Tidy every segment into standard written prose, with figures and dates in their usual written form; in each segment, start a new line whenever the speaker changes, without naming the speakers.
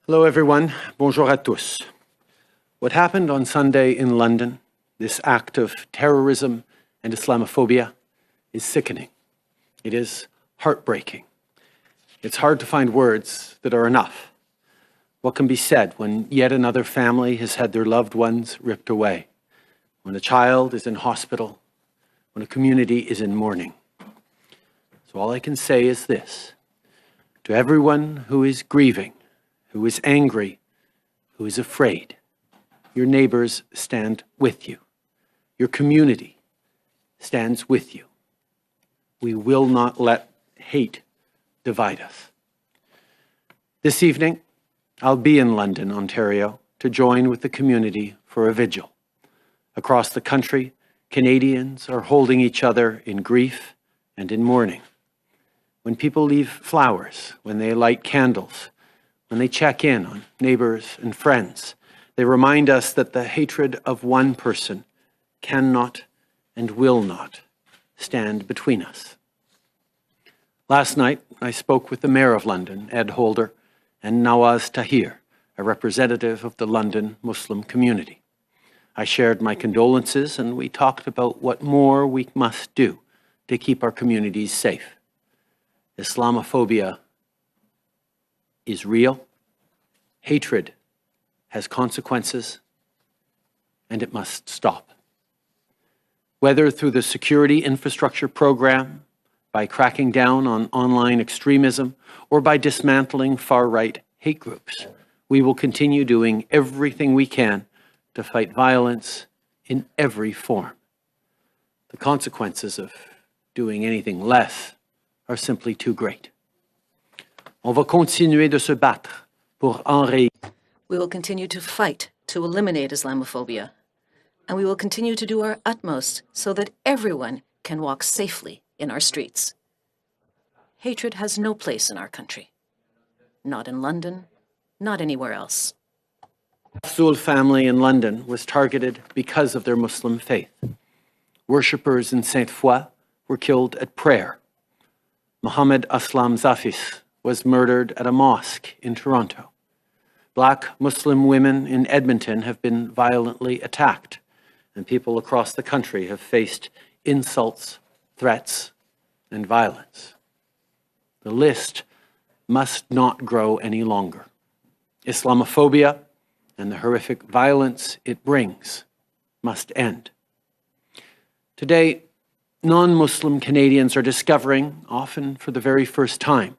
Hello everyone, bonjour à tous. What happened on Sunday in London, this act of terrorism and Islamophobia, is sickening. It is heartbreaking. It's hard to find words that are enough. What can be said when yet another family has had their loved ones ripped away, when a child is in hospital, when a community is in mourning? So all I can say is this: to everyone who is grieving, who is angry, who is afraid, your neighbors stand with you. Your community stands with you. We will not let hate divide us. This evening, I'll be in London, Ontario, to join with the community for a vigil. Across the country, Canadians are holding each other in grief and in mourning. When people leave flowers, when they light candles, when they check in on neighbors and friends, they remind us that the hatred of one person cannot and will not stand between us. Last night, I spoke with the Mayor of London, Ed Holder, and Nawaz Tahir, a representative of the London Muslim community. I shared my condolences, and we talked about what more we must do to keep our communities safe. Islamophobia is real, hatred has consequences, and it must stop. Whether through the security infrastructure program, by cracking down on online extremism, or by dismantling far-right hate groups, we will continue doing everything we can to fight violence in every form. The consequences of doing anything less are simply too great. On va continuer de se battre pour enrayer.
We will continue to fight to eliminate Islamophobia, and we will continue to do our utmost so that everyone can walk safely in our streets. Hatred has no place in our country. Not in London, not anywhere else.
The Soul family in London was targeted because of their Muslim faith. Worshippers in Sainte-Foy were killed at prayer. Mohammed Aslam Zafis was murdered at a mosque in Toronto. Black Muslim women in Edmonton have been violently attacked, and people across the country have faced insults, threats, and violence. The list must not grow any longer. Islamophobia and the horrific violence it brings must end. Today, non-Muslim Canadians are discovering, often for the very first time,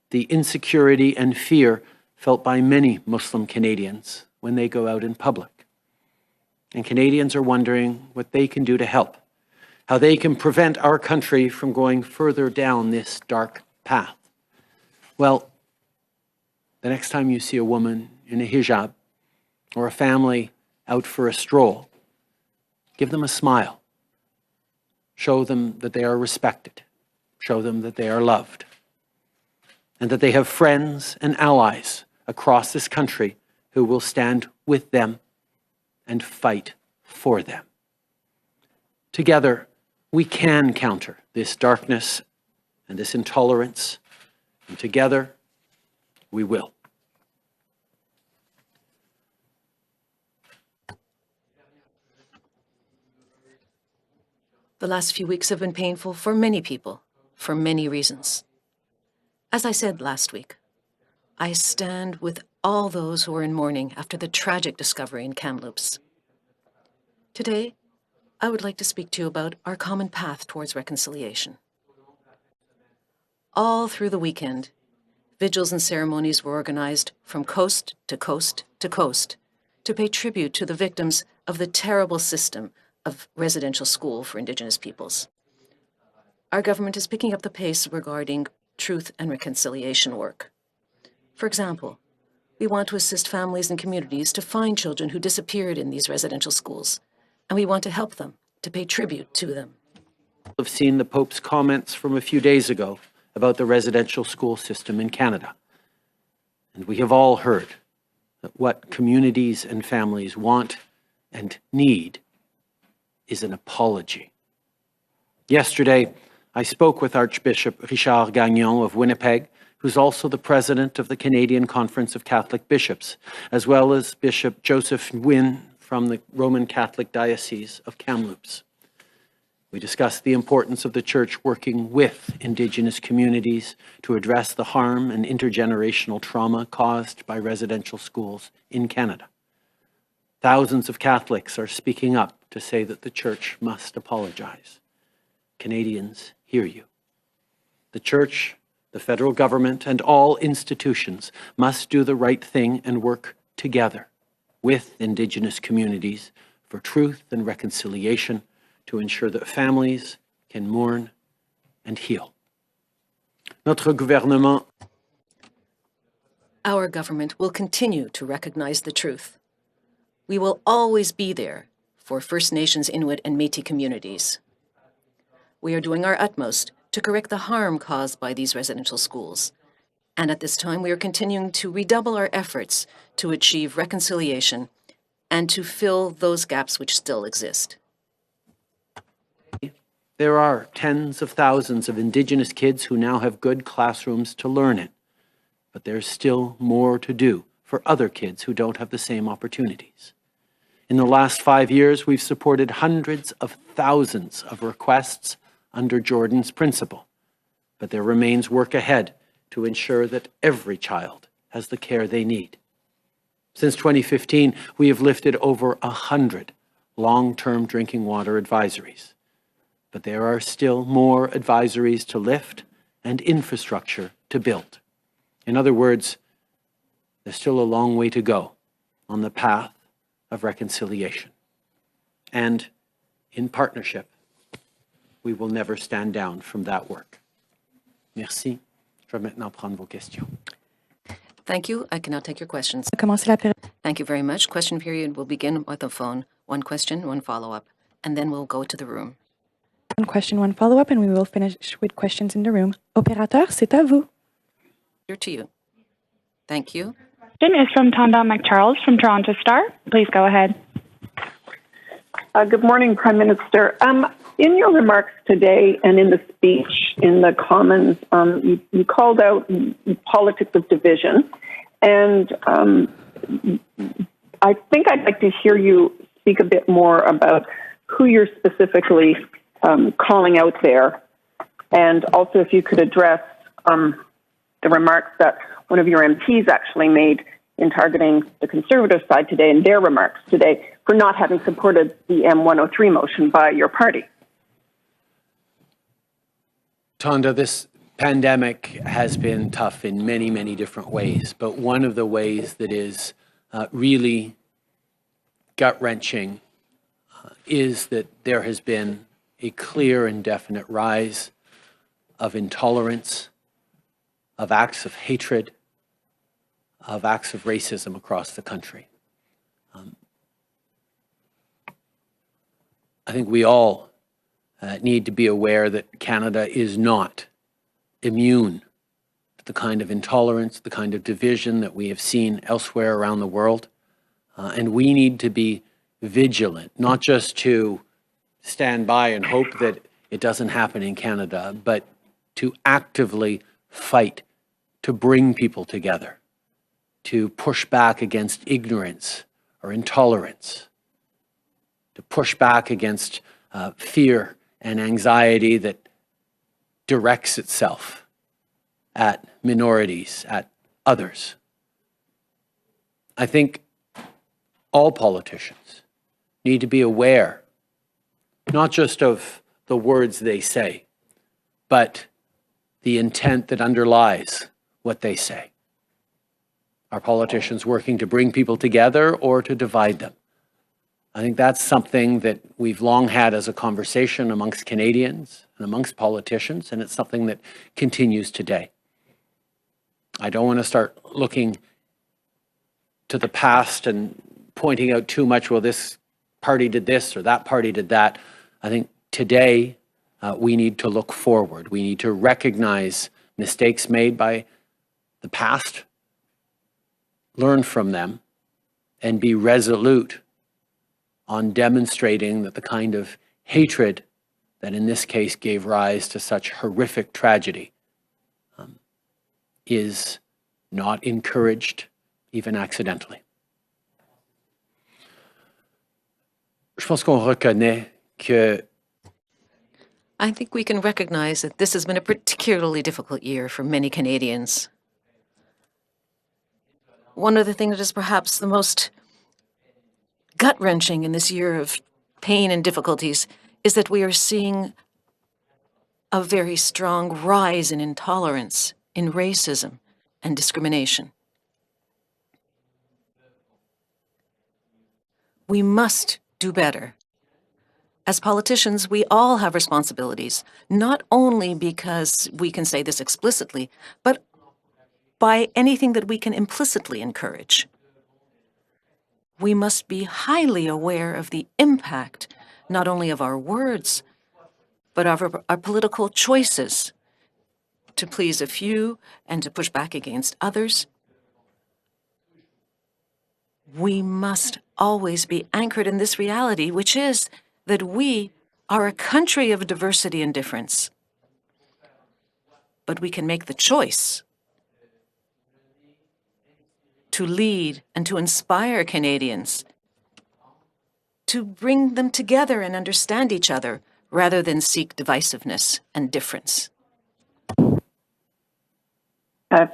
the insecurity and fear felt by many Muslim Canadians when they go out in public. And Canadians are wondering what they can do to help, how they can prevent our country from going further down this dark path. Well, the next time you see a woman in a hijab or a family out for a stroll, give them a smile. Show them that they are respected. Show them that they are loved. And that they have friends and allies across this country who will stand with them and fight for them. Together, we can counter this darkness and this intolerance, and together, we will.
The last few weeks have been painful for many people, for many reasons. As I said last week, I stand with all those who are in mourning after the tragic discovery in Kamloops. Today, I would like to speak to you about our common path towards reconciliation. All through the weekend, vigils and ceremonies were organized from coast to coast to coast to pay tribute to the victims of the terrible system of residential school for Indigenous peoples. Our government is picking up the pace regarding truth and reconciliation work. For example, we want to assist families and communities to find children who disappeared in these residential schools, and we want to help them, to pay tribute to them.
I've seen the Pope's comments from a few days ago about the residential school system in Canada. And we have all heard that what communities and families want and need is an apology. Yesterday, I spoke with Archbishop Richard Gagnon of Winnipeg, who's also the president of the Canadian Conference of Catholic Bishops, as well as Bishop Joseph Nguyen from the Roman Catholic Diocese of Kamloops. We discussed the importance of the Church working with Indigenous communities to address the harm and intergenerational trauma caused by residential schools in Canada. Thousands of Catholics are speaking up to say that the Church must apologize. Canadians hear you. The Church, the federal government, and all institutions must do the right thing and work together with Indigenous communities for truth and reconciliation to ensure that families can mourn and heal. Notre gouvernement.
Our government will continue to recognize the truth. We will always be there for First Nations, Inuit, and Métis communities. We are doing our utmost to correct the harm caused by these residential schools. And at this time, we are continuing to redouble our efforts to achieve reconciliation and to fill those gaps which still exist.
There are tens of thousands of Indigenous kids who now have good classrooms to learn in, but there's still more to do for other kids who don't have the same opportunities. In the last 5 years, we've supported hundreds of thousands of requests under Jordan's principle, but there remains work ahead to ensure that every child has the care they need. Since 2015, we have lifted over 100 long-term drinking water advisories. But there are still more advisories to lift and infrastructure to build. In other words, there's still a long way to go on the path of reconciliation. And in partnership, we will never stand down from that work. Merci. Je vais maintenant prendre vos questions.
Thank you. I can now take your questions.
Commencer la période.
Thank you very much. Question period will begin with the phone. One question, one follow-up, and then we'll go to the room.
One question, one follow-up, and we will finish with questions in the room. Opérateur, c'est à vous.
Here to you. Thank you.
Question is from Tonda McCharles from Toronto Star. Please go ahead.
Good morning, Prime Minister. In your remarks today and in the speech in the Commons, you called out politics of division, and I think I'd like to hear you speak a bit more about who you're specifically calling out there, and also if you could address the remarks that one of your MPs actually made in targeting the Conservative side today in their remarks today for not having supported the M103 motion by your party.
Tonda, this pandemic has been tough in many, many different ways, but one of the ways that is really gut-wrenching is that there has been a clear and definite rise of intolerance, of acts of hatred, of acts of racism across the country. I think we all need to be aware that Canada is not immune to the kind of intolerance, the kind of division that we have seen elsewhere around the world. And we need to be vigilant, not just to stand by and hope that it doesn't happen in Canada, but to actively fight to bring people together, to push back against ignorance or intolerance, to push back against fear and anxiety that directs itself at minorities, at others. I think all politicians need to be aware, not just of the words they say, but the intent that underlies what they say. Are politicians working to bring people together or to divide them? I think that's something that we've long had as a conversation amongst Canadians and amongst politicians, and it's something that continues today. I don't want to start looking to the past and pointing out too much, well, this party did this or that party did that. I think today we need to look forward. We need to recognize mistakes made by the past, learn from them, and be resolute on demonstrating that the kind of hatred that in this case gave rise to such horrific tragedy is not encouraged, even accidentally. Je pense qu'on reconnaît que
I think we can recognize that this has been a particularly difficult year for many Canadians. One of the things that is perhaps the most gut-wrenching in this year of pain and difficulties is that we are seeing a very strong rise in intolerance, in racism, and discrimination. We must do better. As politicians, we all have responsibilities, not only because we can say this explicitly, but by anything that we can implicitly encourage. We must be highly aware of the impact, not only of our words, but of our political choices to please a few and to push back against others. We must always be anchored in this reality, which is that we are a country of diversity and difference. But we can make the choice to lead and to inspire Canadians, to bring them together and understand each other, rather than seek divisiveness and difference.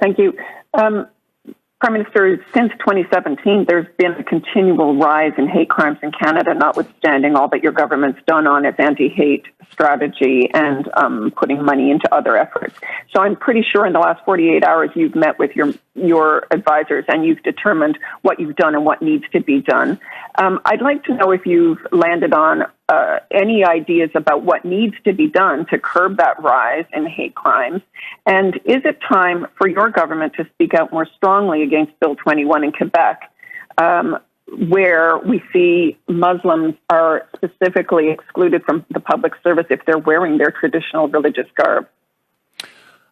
Thank you. Prime Minister, since 2017, there's been a continual rise in hate crimes in Canada, notwithstanding all that your government's done on its anti-hate strategy and putting money into other efforts. So I'm pretty sure in the last 48 hours you've met with your advisors and you've determined what you've done and what needs to be done. I'd like to know if you've landed on any ideas about what needs to be done to curb that rise in hate crimes. And is it time for your government to speak out more strongly against Bill 21 in Quebec, where we see Muslims are specifically excluded from the public service if they're wearing their traditional religious garb?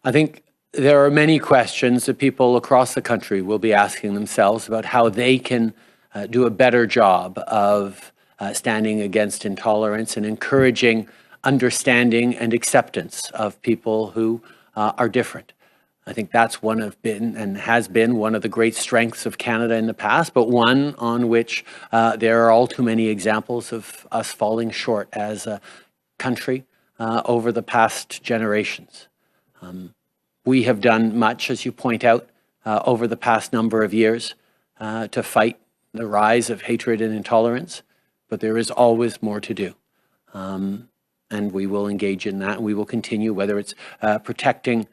I think there are many questions that people across the country will be asking themselves about how they can do a better job of standing against intolerance and encouraging understanding and acceptance of people who are different. I think that's been and has been one of the great strengths of Canada in the past, but one on which there are all too many examples of us falling short as a country over the past generations. We have done much, as you point out, over the past number of years to fight the rise of hatred and intolerance, but there is always more to do. And we will engage in that, and we will continue, whether it's protecting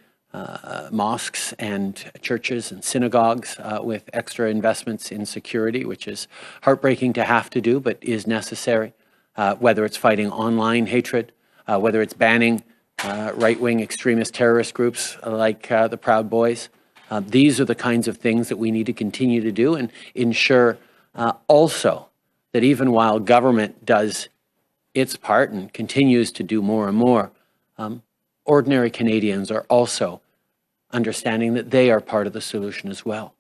mosques and churches and synagogues with extra investments in security, which is heartbreaking to have to do, but is necessary, whether it's fighting online hatred, whether it's banning right-wing extremist terrorist groups like the Proud Boys. These are the kinds of things that we need to continue to do and ensure also that even while government does its part and continues to do more and more, ordinary Canadians are also understanding that they are part of the solution as well.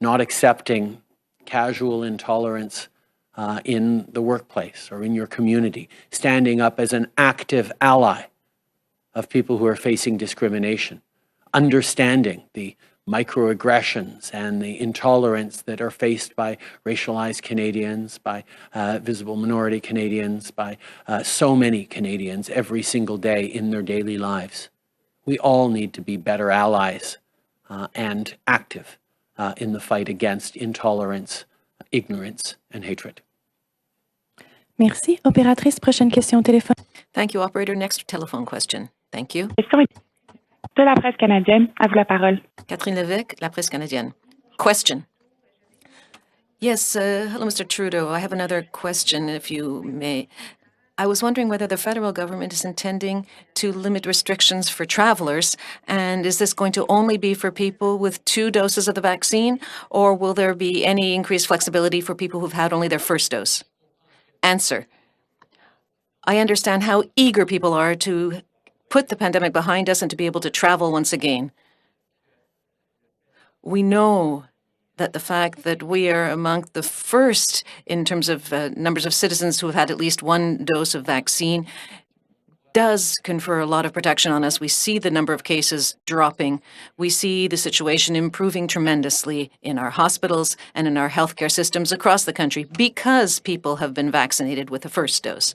Not accepting casual intolerance in the workplace or in your community, standing up as an active ally of people who are facing discrimination, understanding the microaggressions and the intolerance that are faced by racialized Canadians, by visible minority Canadians, by so many Canadians every single day in their daily lives. We all need to be better allies and active in the fight against intolerance, ignorance, and hatred.
Merci. Opératrice, prochaine question au téléphone.
Thank you, operator. Next telephone question. Thank you.
Question de la presse canadienne. À vous la parole.
Catherine Lévesque, La Presse Canadienne. Question. Yes, hello, Mr. Trudeau. I have another question, if you may. I was wondering whether the federal government is intending to limit restrictions for travelers, and is this going to only be for people with 2 doses of the vaccine, or will there be any increased flexibility for people who've had only their first dose? Answer. I understand how eager people are to put the pandemic behind us and to be able to travel once again. We know that the fact that we are among the first in terms of numbers of citizens who have had at least 1 dose of vaccine does confer a lot of protection on us. We see the number of cases dropping. We see the situation improving tremendously in our hospitals and in our healthcare systems across the country because people have been vaccinated with the first dose.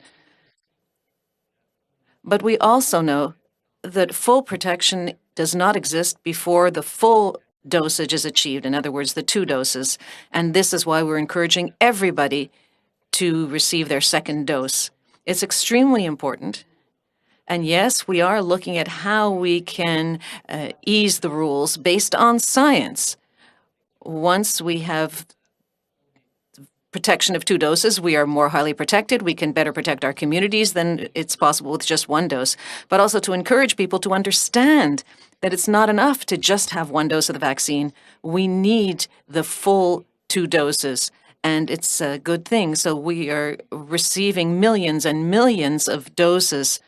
But we also know that full protection does not exist before the full dosage is achieved, in other words, the 2 doses. And this is why we're encouraging everybody to receive their second dose. It's extremely important. And yes, we are looking at how we can ease the rules based on science. Once we have protection of 2 doses, we are more highly protected. We can better protect our communities than it's possible with just 1 dose. But also to encourage people to understand that it's not enough to just have 1 dose of the vaccine. We need the full 2 doses. And it's a good thing. So we are receiving millions and millions of doses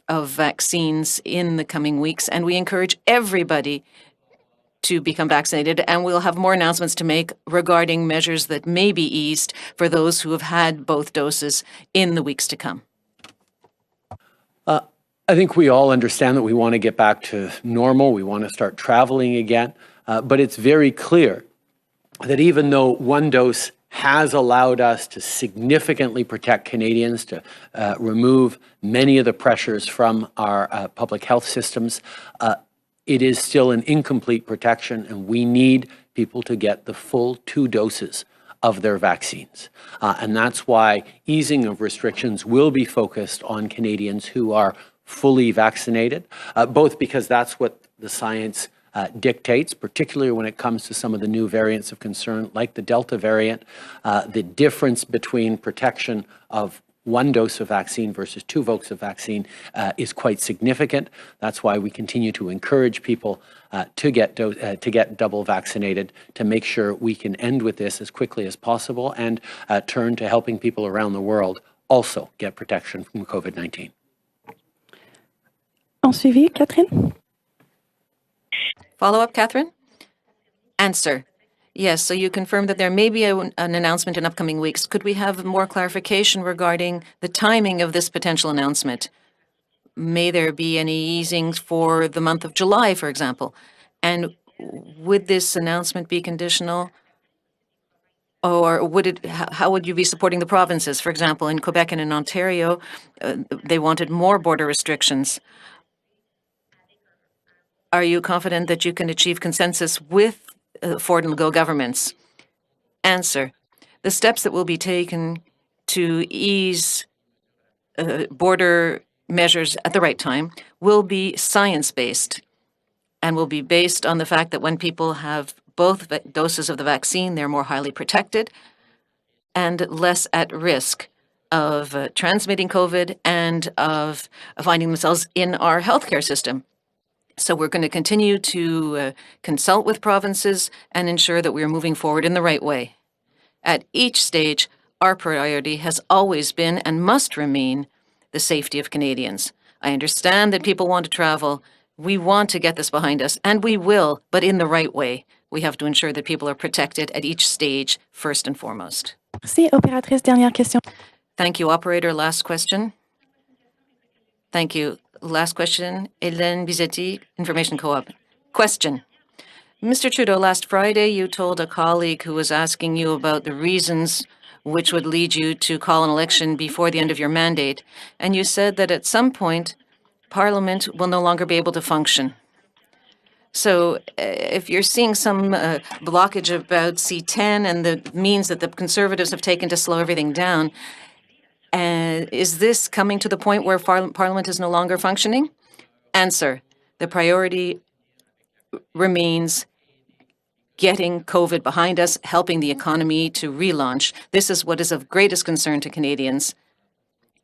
of vaccines in the coming weeks, and we encourage everybody to become vaccinated, and we'll have more announcements to make regarding measures that may be eased for those who have had both doses in the weeks to come.
I think we all understand that we want to get back to normal. We want to start traveling again, but it's very clear that even though 1 dose has allowed us to significantly protect Canadians, to remove many of the pressures from our public health systems, it is still an incomplete protection, and we need people to get the full 2 doses of their vaccines. And that's why easing of restrictions will be focused on Canadians who are fully vaccinated, both because that's what the science dictates, particularly when it comes to some of the new variants of concern, like the Delta variant. The difference between protection of 1 dose of vaccine versus 2 doses of vaccine is quite significant. That's why we continue to encourage people to get double vaccinated, to make sure we can end with this as quickly as possible and turn to helping people around the world also get protection from COVID-19.
En suivi, Catherine?
Follow-up, Catherine? Answer. Yes, so you confirmed that there may be an announcement in upcoming weeks. Could we have more clarification regarding the timing of this potential announcement? May there be any easings for the month of July, for example? And would this announcement be conditional? Or how would you be supporting the provinces? For example, in Quebec and in Ontario, they wanted more border restrictions. Are you confident that you can achieve consensus with Ford and Legault governments? Answer. The steps that will be taken to ease border measures at the right time will be science-based and will be based on the fact that when people have both doses of the vaccine, they're more highly protected and less at risk of transmitting COVID and of finding themselves in our healthcare system. So we're going to continue to consult with provinces and ensure that we are moving forward in the right way. At each stage, our priority has always been and must remain the safety of Canadians. I understand that people want to travel. We want to get this behind us, and we will, but in the right way. We have to ensure that people are protected at each stage, first and foremost.
Merci. Opératrice, dernière question.
Thank you, operator. Last question. Thank you. Last question, Hélène Bizetti, Information Co-op. Question. Mr. Trudeau, last Friday you told a colleague who was asking you about the reasons which would lead you to call an election before the end of your mandate, and you said that at some point Parliament will no longer be able to function. So if you're seeing some blockage about C-10 and the means that the Conservatives have taken to slow everything down, is this coming to the point where Parliament is no longer functioning? Answer. The priority remains getting COVID behind us, helping the economy to relaunch. This is what is of greatest concern to Canadians.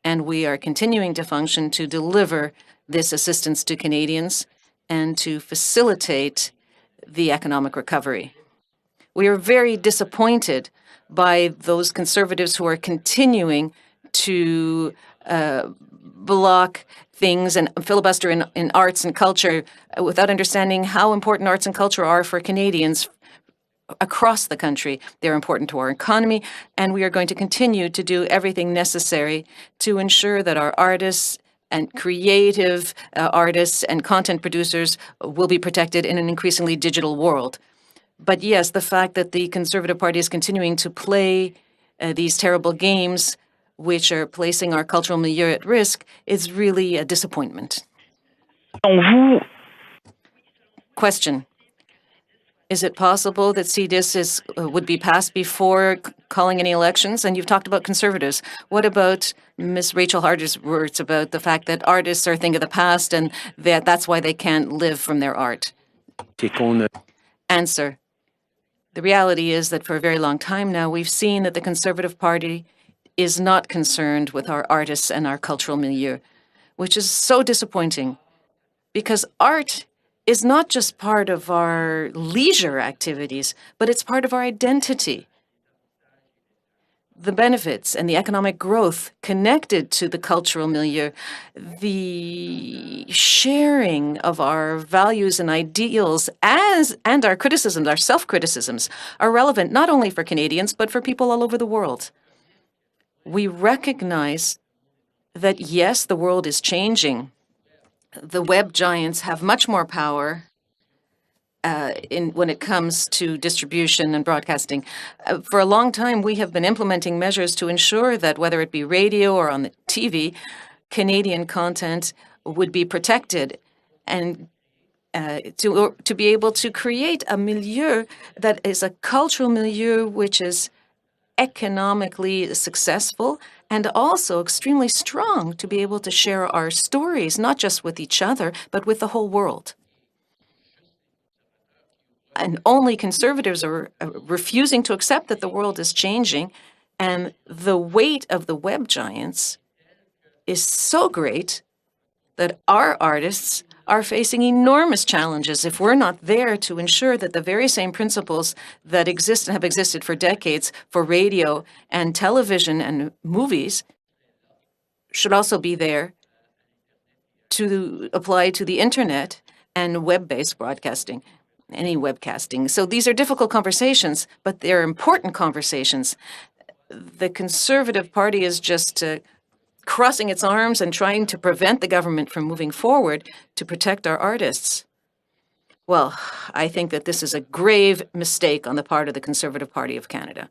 And we are continuing to function to deliver this assistance to Canadians and to facilitate the economic recovery. We are very disappointed by those Conservatives who are continuing to block things and filibuster in arts and culture without understanding how important arts and culture are for Canadians across the country. They're important to our economy, and we are going to continue to do everything necessary to ensure that our artists and creative artists and content producers will be protected in an increasingly digital world. But yes, the fact that the Conservative Party is continuing to play these terrible games, which are placing our cultural milieu at risk, is really a disappointment. Question. Is it possible that CDIS would be passed before calling any elections? And you've talked about Conservatives. What about Ms. Rachel Harder's words about the fact that artists are a thing of the past and that's why they can't live from their art? Answer. The reality is that for a very long time now, we've seen that the Conservative Party is not concerned with our artists and our cultural milieu, which is so disappointing because art is not just part of our leisure activities, but it's part of our identity. The benefits and the economic growth connected to the cultural milieu, the sharing of our values and ideals and our criticisms, our self-criticisms, are relevant not only for Canadians, but for people all over the world. We recognize that, yes, the world is changing. The web giants have much more power when it comes to distribution and broadcasting. For a long time, we have been implementing measures to ensure that whether it be radio or on the TV, Canadian content would be protected and to be able to create a milieu that is a cultural milieu which is economically successful and also extremely strong to be able to share our stories, not just with each other, but with the whole world. And only Conservatives are refusing to accept that the world is changing, and the weight of the web giants is so great that our artists are facing enormous challenges if we're not there to ensure that the very same principles that exist and have existed for decades for radio and television and movies should also be there to apply to the internet and web-based broadcasting, any webcasting. So these are difficult conversations, but they're important conversations. The Conservative Party is just crossing its arms and trying to prevent the government from moving forward to protect our artists. Well, I think that this is a grave mistake on the part of the Conservative Party of Canada.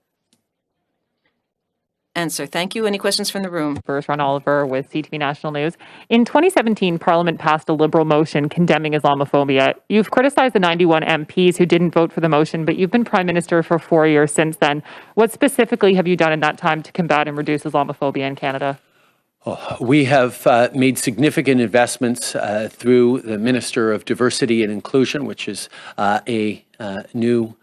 Answer. Thank you. Any questions from the room?
First, Ron Oliver with CTV National News. In 2017, Parliament passed a Liberal motion condemning Islamophobia. You've criticized the 91 MPs who didn't vote for the motion, but you've been Prime Minister for 4 years since then. What specifically have you done in that time to combat and reduce Islamophobia in Canada?
We have made significant investments through the Minister of Diversity and Inclusion, which is a new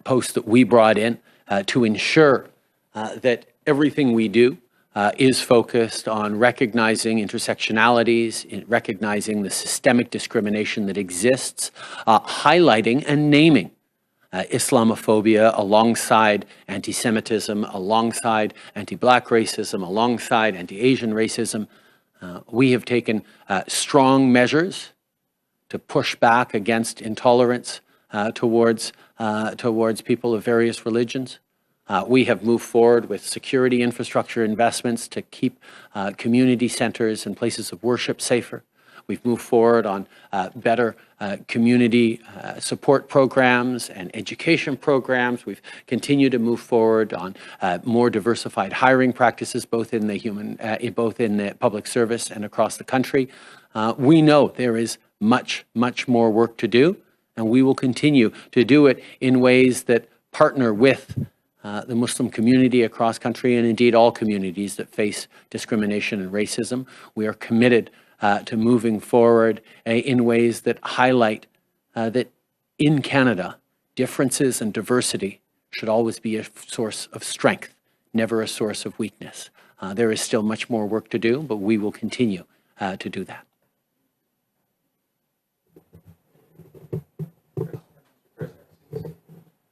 post that we brought in to ensure that everything we do is focused on recognizing intersectionalities, recognizing the systemic discrimination that exists, highlighting and naming Islamophobia alongside anti-Semitism, alongside anti-Black racism, alongside anti-Asian racism. We have taken strong measures to push back against intolerance towards people of various religions. We have moved forward with security infrastructure investments to keep community centers and places of worship safer. We've moved forward on better community support programs and education programs. We've continued to move forward on more diversified hiring practices, both in the public service and across the country. We know there is much, much more work to do, and we will continue to do it in ways that partner with the Muslim community across country and indeed all communities that face discrimination and racism. We are committed to moving forward in ways that highlight that in Canada, differences and diversity should always be a source of strength, never a source of weakness. There is still much more work to do, but we will continue to do that.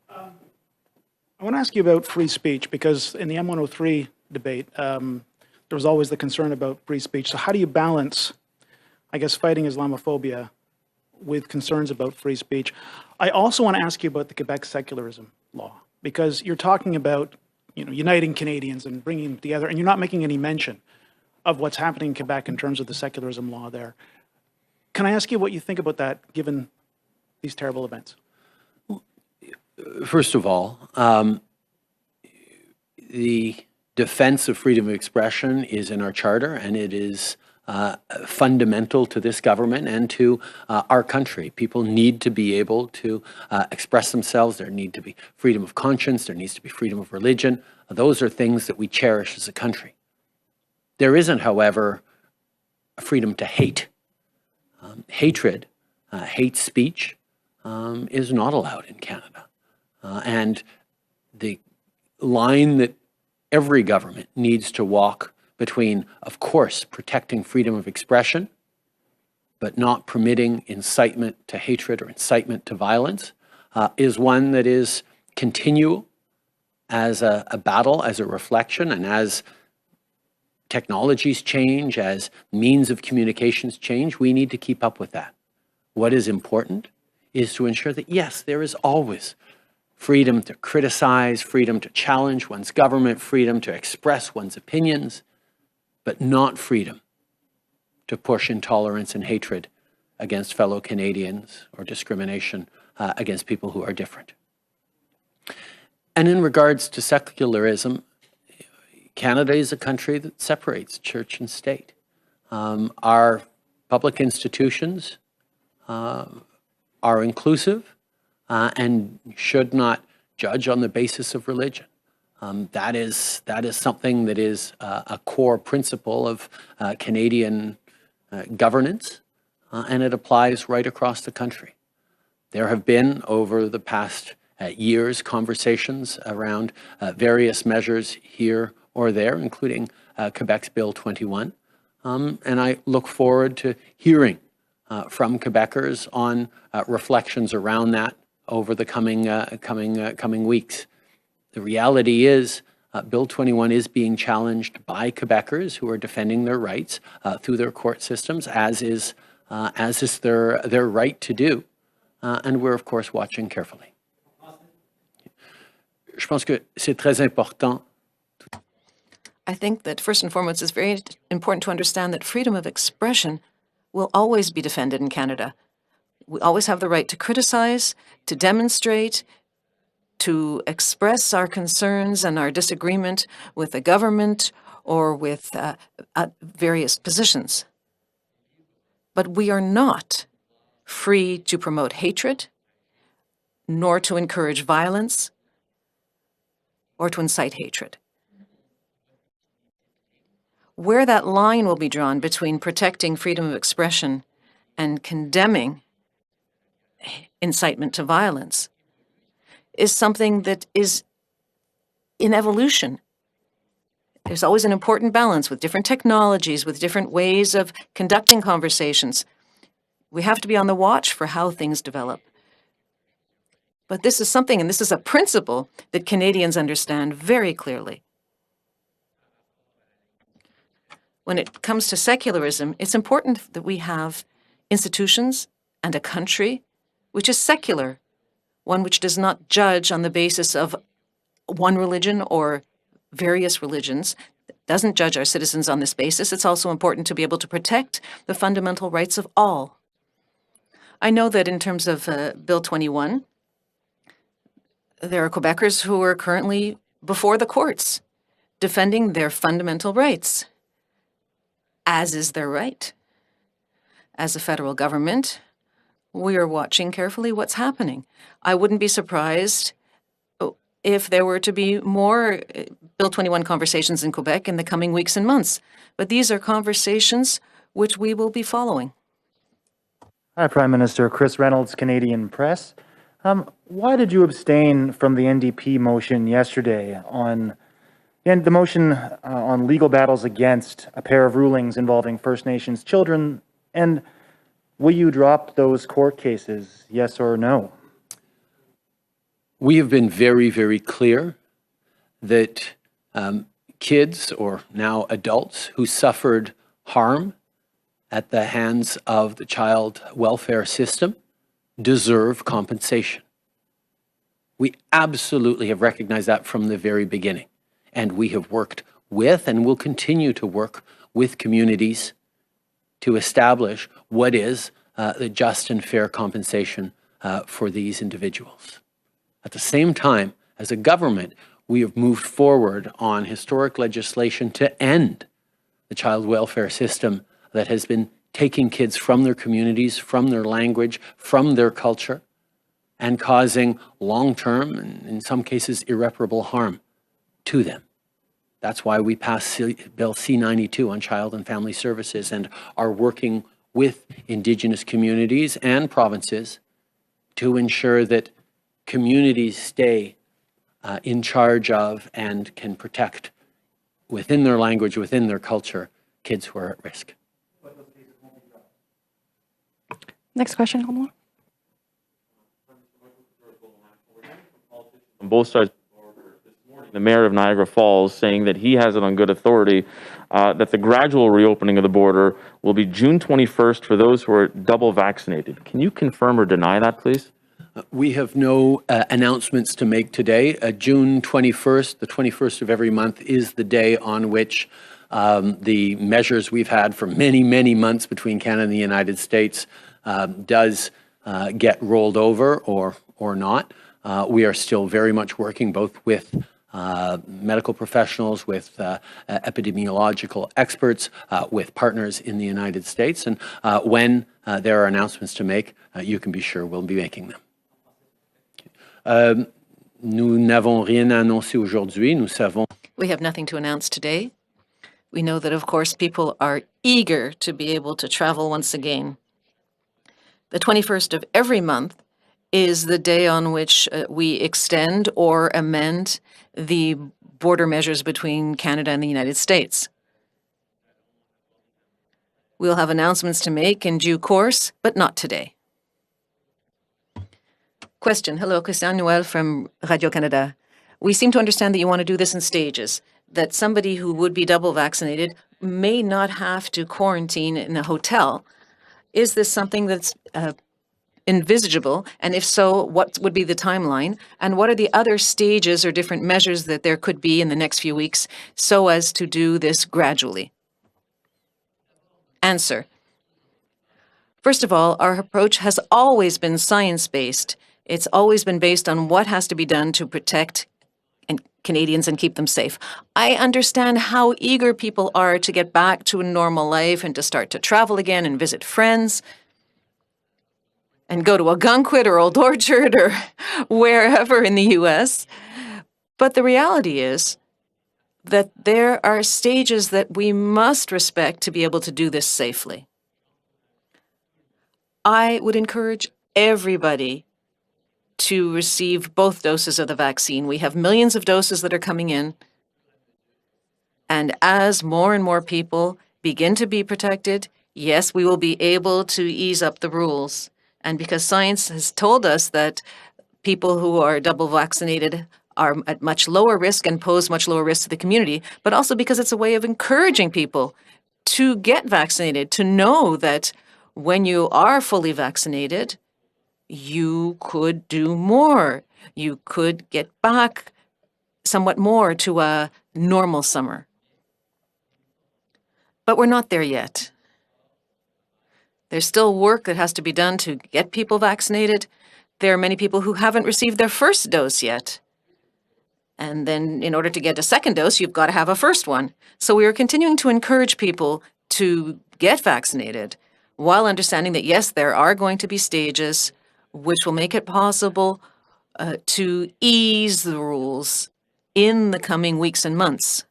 I want to ask you about free speech, because in the M103 debate, there was always the concern about free speech. So how do you balance, I guess, fighting Islamophobia with concerns about free speech? I also want to ask you about the Quebec secularism law, because you're talking about, uniting Canadians and bringing them together, and you're not making any mention of what's happening in Quebec in terms of the secularism law there. Can I ask you what you think about that, given these terrible events?
First of all, the defense of freedom of expression is in our charter, and it is fundamental to this government and to our country. People need to be able to express themselves. There need to be freedom of conscience. There needs to be freedom of religion. Those are things that we cherish as a country. There isn't, however, a freedom to hate. Hatred, hate speech is not allowed in Canada. And the line that every government needs to walk between, of course, protecting freedom of expression, but not permitting incitement to hatred or incitement to violence, is one that is continual as a battle, as a reflection, and as technologies change, as means of communications change, we need to keep up with that. What is important is to ensure that, yes, there is always freedom to criticize, freedom to challenge one's government, freedom to express one's opinions, but not freedom to push intolerance and hatred against fellow Canadians or discrimination against people who are different. And in regards to secularism, Canada is a country that separates church and state. Our public institutions are inclusive and should not judge on the basis of religion. That is something that is a core principle of Canadian governance, and it applies right across the country. There have been, over the past years, conversations around various measures here or there, including Quebec's Bill 21. And I look forward to hearing from Quebecers on reflections around that over the coming weeks. The reality is Bill 21 is being challenged by Quebecers who are defending their rights through their court systems, as is their right to do. And we're, of course, watching carefully. Je pense que c'est très important.
I think that first and foremost, it's very important to understand that freedom of expression will always be defended in Canada. We always have the right to criticize, to demonstrate, to express our concerns and our disagreement with the government or with various positions. But we are not free to promote hatred, nor to encourage violence, or to incite hatred. Where that line will be drawn between protecting freedom of expression and condemning incitement to violence is something that is in evolution. There's always an important balance with different technologies, with different ways of conducting conversations. We have to be on the watch for how things develop. But this is something, and this is a principle that Canadians understand very clearly. When it comes to secularism, it's important that we have institutions and a country which is secular, one which does not judge on the basis of one religion or various religions, doesn't judge our citizens on this basis. It's also important to be able to protect the fundamental rights of all. I know that in terms of Bill 21, there are Quebecers who are currently before the courts defending their fundamental rights, as is their right. As a federal government, we are watching carefully what's happening. I wouldn't be surprised if there were to be more Bill 21 conversations in Quebec in the coming weeks and months. But these are conversations which we will be following.
Hi, Prime Minister. Chris Reynolds, Canadian Press. Why did you abstain from the NDP motion yesterday on the motion on legal battles against a pair of rulings involving First Nations children? And will you drop those court cases, yes or no?
We have been very, very clear that kids, or now adults, who suffered harm at the hands of the child welfare system deserve compensation. We absolutely have recognized that from the very beginning. And we have worked with and will continue to work with communities to establish what is the just and fair compensation for these individuals. At the same time, as a government, we have moved forward on historic legislation to end the child welfare system that has been taking kids from their communities, from their language, from their culture, and causing long-term and in some cases irreparable harm to them. That's why we passed Bill C-92 on child and family services and are working with Indigenous communities and provinces to ensure that communities stay in charge of and can protect within their language, within their culture, kids who are at risk.
Next question, Romuald.
On both sides of the border this morning, the mayor of Niagara Falls saying that he has it on good authority that the gradual reopening of the border will be June 21st for those who are double vaccinated. Can you confirm or deny that, please?
We have no announcements to make today. June 21st, the 21st of every month, is the day on which the measures we've had for many, many months between Canada and the United States does get rolled over or not. We are still very much working both with medical professionals, with epidemiological experts, with partners in the United States. And when there are announcements to make, you can be sure we'll be making them. Nous n'avons rien à annoncer aujourd'hui. Nous savons.
We have nothing to announce today. We know that, of course, people are eager to be able to travel once again. The 21st of every month is the day on which we extend or amend the border measures between Canada and the United States. We'll have announcements to make in due course, but not today. Question. Hello, Christian Noël from Radio-Canada. We seem to understand that you want to do this in stages, that somebody who would be double vaccinated may not have to quarantine in a hotel. Is this something that's envisageable? And if so, what would be the timeline? And what are the other stages or different measures that there could be in the next few weeks so as to do this gradually? Answer. First of all, our approach has always been science-based. It's always been based on what has to be done to protect Canadians and keep them safe. I understand how eager people are to get back to a normal life and to start to travel again and visit friends and go to a Gunkwit or Old Orchard or wherever in the U.S. But the reality is that there are stages that we must respect to be able to do this safely. I would encourage everybody to receive both doses of the vaccine. We have millions of doses that are coming in. And as more and more people begin to be protected, yes, we will be able to ease up the rules. And because science has told us that people who are double vaccinated are at much lower risk and pose much lower risk to the community, but also because it's a way of encouraging people to get vaccinated, to know that when you are fully vaccinated, you could do more. You could get back somewhat more to a normal summer. But we're not there yet. There's still work that has to be done to get people vaccinated. There are many people who haven't received their first dose yet. And then in order to get a second dose, you've got to have a first one. So we are continuing to encourage people to get vaccinated while understanding that, yes, there are going to be stages which will make it possible to ease the rules in the coming weeks and months.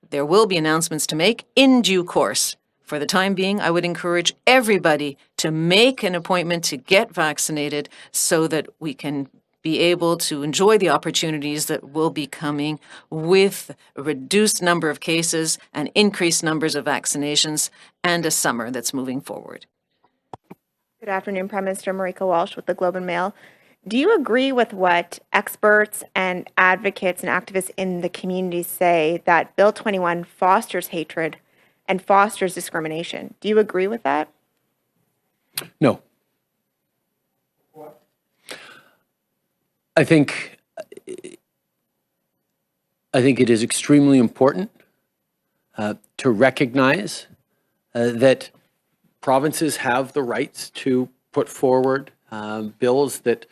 There will be announcements to make in due course. For the time being, I would encourage everybody to make an appointment to get vaccinated so that we can be able to enjoy the opportunities that will be coming with a reduced number of cases and increased numbers of vaccinations and a summer that's moving forward.
Good afternoon, Prime Minister Marika Walsh with the Globe and Mail. Do you agree with what experts and advocates and activists in the community say that Bill 21 fosters hatred and fosters discrimination? Do you agree with that?
No. I think it is extremely important to recognize that provinces have the rights to put forward bills that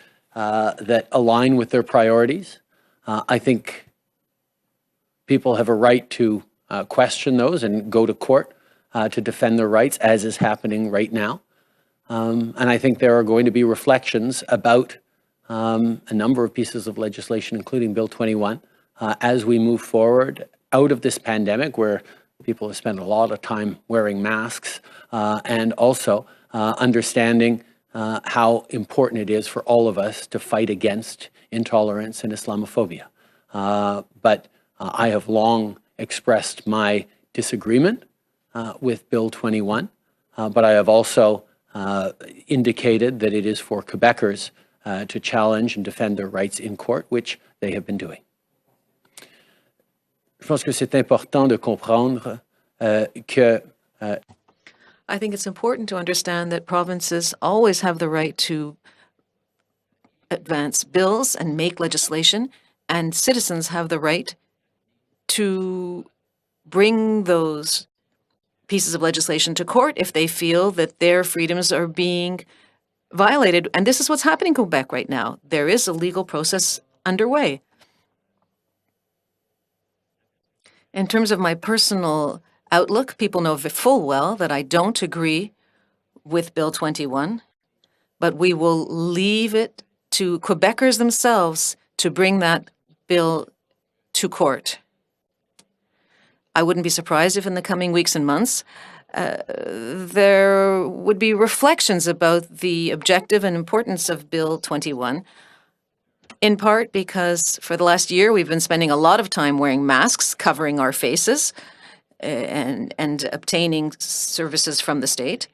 align with their priorities. I think people have a right to question those and go to court to defend their rights, as is happening right now. And I think there are going to be reflections about a number of pieces of legislation, including Bill 21, as we move forward out of this pandemic, where people have spent a lot of time wearing masks, and also understanding how important it is for all of us to fight against intolerance and Islamophobia. But I have long expressed my disagreement with Bill 21, but I have also indicated that it is for Quebecers to challenge and defend their rights in court, which they have been doing. Je pense que c'est important de comprendre que
I think it's important to understand that provinces always have the right to advance bills and make legislation, and citizens have the right to bring those pieces of legislation to court if they feel that their freedoms are being violated. And this is what's happening in Quebec right now. There is a legal process underway. In terms of my personal outlook, people know full well that I don't agree with Bill 21, but we will leave it to Quebecers themselves to bring that bill to court. I wouldn't be surprised if in the coming weeks and months there would be reflections about the objective and importance of Bill 21, in part because for the last year we've been spending a lot of time wearing masks, covering our faces, and obtaining services from the state,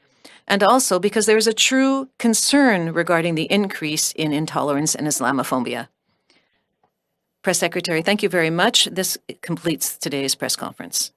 and also because there is a true concern regarding the increase in intolerance and Islamophobia. Press Secretary, thank you very much. This completes today's press conference.